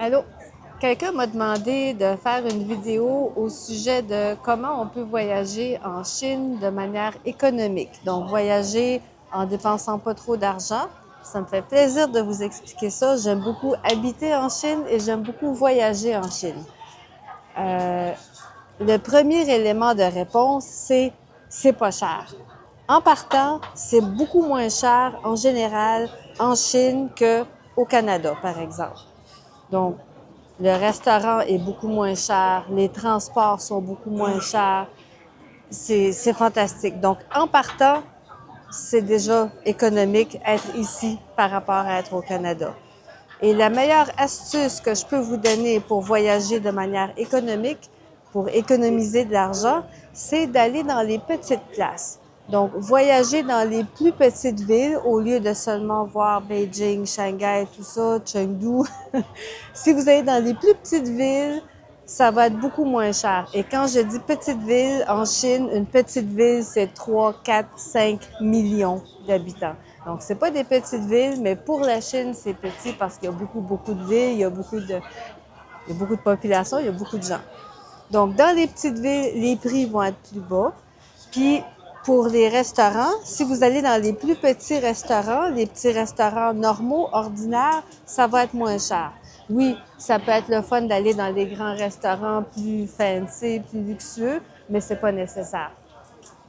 Allô? Quelqu'un m'a demandé de faire une vidéo au sujet de comment on peut voyager en Chine de manière économique. Donc, voyager en dépensant pas trop d'argent. Ça me fait plaisir de vous expliquer ça. J'aime beaucoup habiter en Chine et j'aime beaucoup voyager en Chine. Euh, le premier élément de réponse, c'est pas cher. En partant, c'est beaucoup moins cher en général en Chine qu'au Canada, par exemple. Donc, le restaurant est beaucoup moins cher, les transports sont beaucoup moins chers. C'est fantastique. Donc, en partant, c'est déjà économique être ici par rapport à être au Canada. Et la meilleure astuce que je peux vous donner pour voyager de manière économique, pour économiser de l'argent, c'est d'aller dans les petites places. Donc, voyager dans les plus petites villes au lieu de seulement voir Beijing, Shanghai, tout ça, Chengdu. Si vous allez dans les plus petites villes, ça va être beaucoup moins cher. Et quand je dis petite ville, en Chine, une petite ville, c'est 3, 4, 5 millions d'habitants. Donc, c'est pas des petites villes, mais pour la Chine, c'est petit parce qu'il y a beaucoup de villes, il y a beaucoup de population, il y a beaucoup de gens. Donc, dans les petites villes, les prix vont être plus bas. Puis, pour les restaurants, si vous allez dans les plus petits restaurants, les petits restaurants normaux, ordinaires, ça va être moins cher. Oui, ça peut être le fun d'aller dans les grands restaurants plus fancy, plus luxueux, mais c'est pas nécessaire.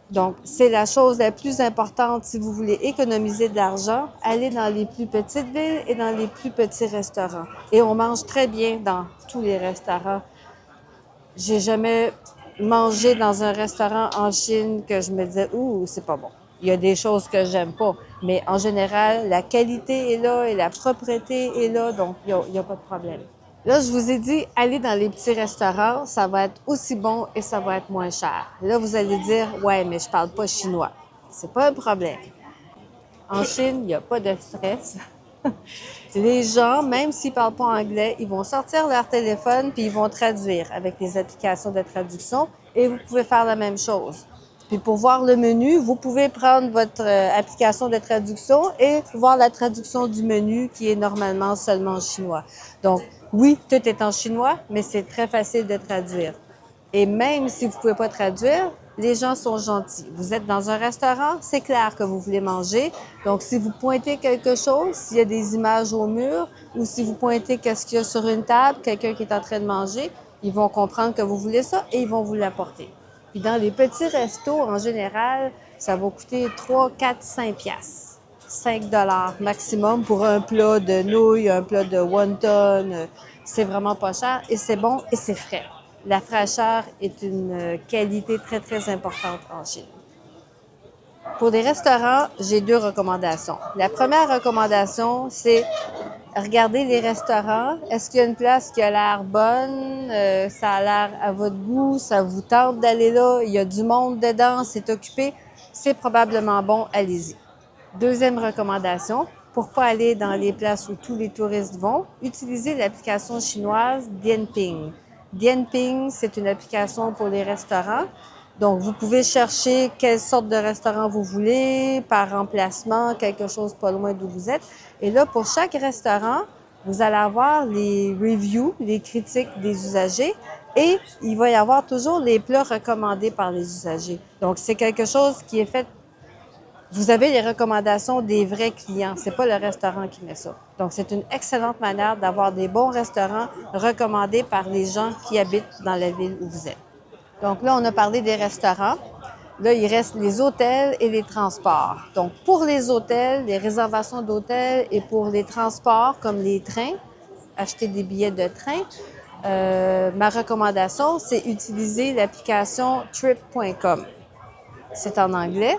Donc, c'est la chose la plus importante si vous voulez économiser de l'argent, aller dans les plus petites villes et dans les plus petits restaurants. Et on mange très bien dans tous les restaurants. J'ai jamais mangé dans un restaurant en Chine que je me disais, ouh, c'est pas bon. Il y a des choses que j'aime pas. Mais en général, la qualité est là et la propreté est là, donc il y a pas de problème. Là, je vous ai dit, aller dans les petits restaurants, ça va être aussi bon et ça va être moins cher. Là, vous allez dire, ouais, mais je parle pas chinois. C'est pas un problème. En Chine, il n'y a pas de stress. Les gens, même s'ils parlent pas anglais, ils vont sortir leur téléphone puis ils vont traduire avec les applications de traduction et vous pouvez faire la même chose. Puis pour voir le menu, vous pouvez prendre votre application de traduction et voir la traduction du menu qui est normalement seulement en chinois. Donc, oui, tout est en chinois, mais c'est très facile de traduire. Et même si vous pouvez pas traduire, les gens sont gentils. Vous êtes dans un restaurant, c'est clair que vous voulez manger. Donc, si vous pointez quelque chose, s'il y a des images au mur ou si vous pointez qu'est-ce qu'il y a sur une table, quelqu'un qui est en train de manger, ils vont comprendre que vous voulez ça et ils vont vous l'apporter. Puis dans les petits restos, en général, ça va coûter 3, 4, 5 piastres. 5 dollars maximum pour un plat de nouilles, un plat de wonton. C'est vraiment pas cher et c'est bon et c'est frais. La fraîcheur est une qualité très importante en Chine. Pour les restaurants, j'ai 2 recommandations. La première recommandation, c'est regarder les restaurants. Est-ce qu'il y a une place qui a l'air bonne? Ça a l'air à votre goût? Ça vous tente d'aller là? Il y a du monde dedans? C'est occupé? C'est probablement bon, allez-y. Deuxième recommandation, pour pas aller dans les places où tous les touristes vont, utilisez l'application chinoise Dianping. Dianping, c'est une application pour les restaurants. Donc, vous pouvez chercher quelle sorte de restaurant vous voulez, par emplacement, quelque chose pas loin d'où vous êtes. Et là, pour chaque restaurant, vous allez avoir les reviews, les critiques des usagers et il va y avoir toujours les plats recommandés par les usagers. Donc, c'est quelque chose qui est fait. Vous avez les recommandations des vrais clients. C'est pas le restaurant qui met ça. Donc, c'est une excellente manière d'avoir des bons restaurants recommandés par les gens qui habitent dans la ville où vous êtes. Donc là, on a parlé des restaurants. Là, il reste les hôtels et les transports. Donc, pour les hôtels, les réservations d'hôtels et pour les transports, comme les trains, acheter des billets de train, ma recommandation, c'est utiliser l'application trip.com. C'est en anglais.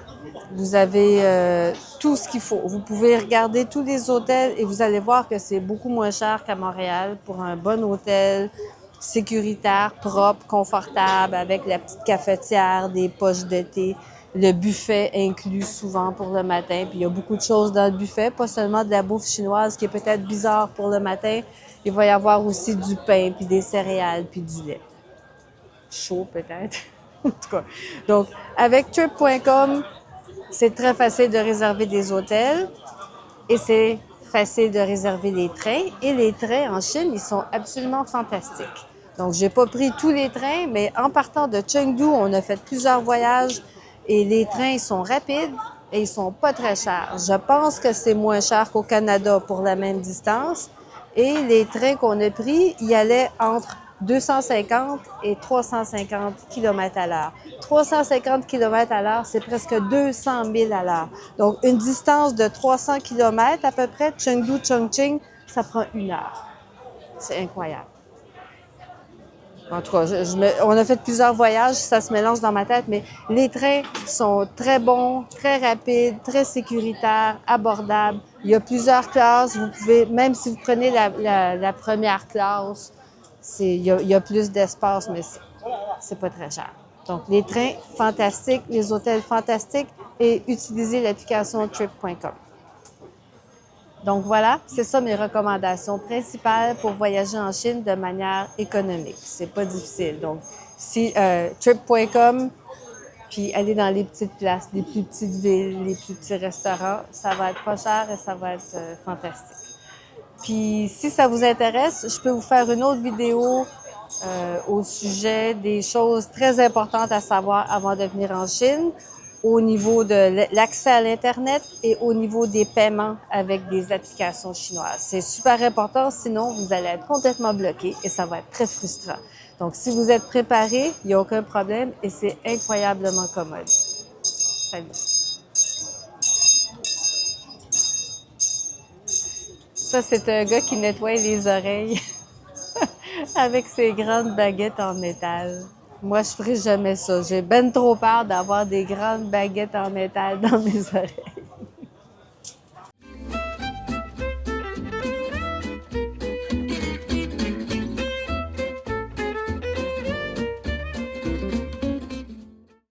Vous avez tout ce qu'il faut. Vous pouvez regarder tous les hôtels et vous allez voir que c'est beaucoup moins cher qu'à Montréal pour un bon hôtel sécuritaire, propre, confortable, avec la petite cafetière, des poches de thé, le buffet inclus souvent pour le matin. Puis il y a beaucoup de choses dans le buffet, pas seulement de la bouffe chinoise qui est peut-être bizarre pour le matin. Il va y avoir aussi du pain, puis des céréales, puis du lait. Chaud peut-être. En tout cas. Donc, avec trip.com, c'est très facile de réserver des hôtels et c'est facile de réserver les trains. Et les trains en Chine, ils sont absolument fantastiques. Donc, j'ai pas pris tous les trains, mais en partant de Chengdu, on a fait plusieurs voyages et les trains ils sont rapides et ils sont pas très chers. Je pense que c'est moins cher qu'au Canada pour la même distance. Et les trains qu'on a pris, ils allaient entre 250 et 350 km à l'heure. 350 km à l'heure, c'est presque 200 000 à l'heure. Donc, une distance de 300 km à peu près, Chengdu-Chongqing, ça prend 1 heure. C'est incroyable. En tout cas, on a fait plusieurs voyages, ça se mélange dans ma tête, mais les trains sont très bons, très rapides, très sécuritaires, abordables. Il y a plusieurs classes. Vous pouvez, même si vous prenez la première classe, il y a plus d'espace, mais c'est pas très cher. Donc, les trains fantastiques, les hôtels fantastiques et utilisez l'application trip.com. Donc voilà, c'est ça mes recommandations principales pour voyager en Chine de manière économique. C'est pas difficile. Donc, si trip.com, puis aller dans les petites places, les plus petites villes, les plus petits restaurants, ça va être pas cher et ça va être fantastique. Puis si ça vous intéresse, je peux vous faire une autre vidéo au sujet des choses très importantes à savoir avant de venir en Chine, au niveau de l'accès à l'Internet et au niveau des paiements avec des applications chinoises. C'est super important, sinon vous allez être complètement bloqué et ça va être très frustrant. Donc, si vous êtes préparé, il n'y a aucun problème et c'est incroyablement commode. Salut! Ça, c'est un gars qui nettoie les oreilles avec ses grandes baguettes en métal. Moi, je ferai jamais ça. J'ai ben trop peur d'avoir des grandes baguettes en métal dans mes oreilles.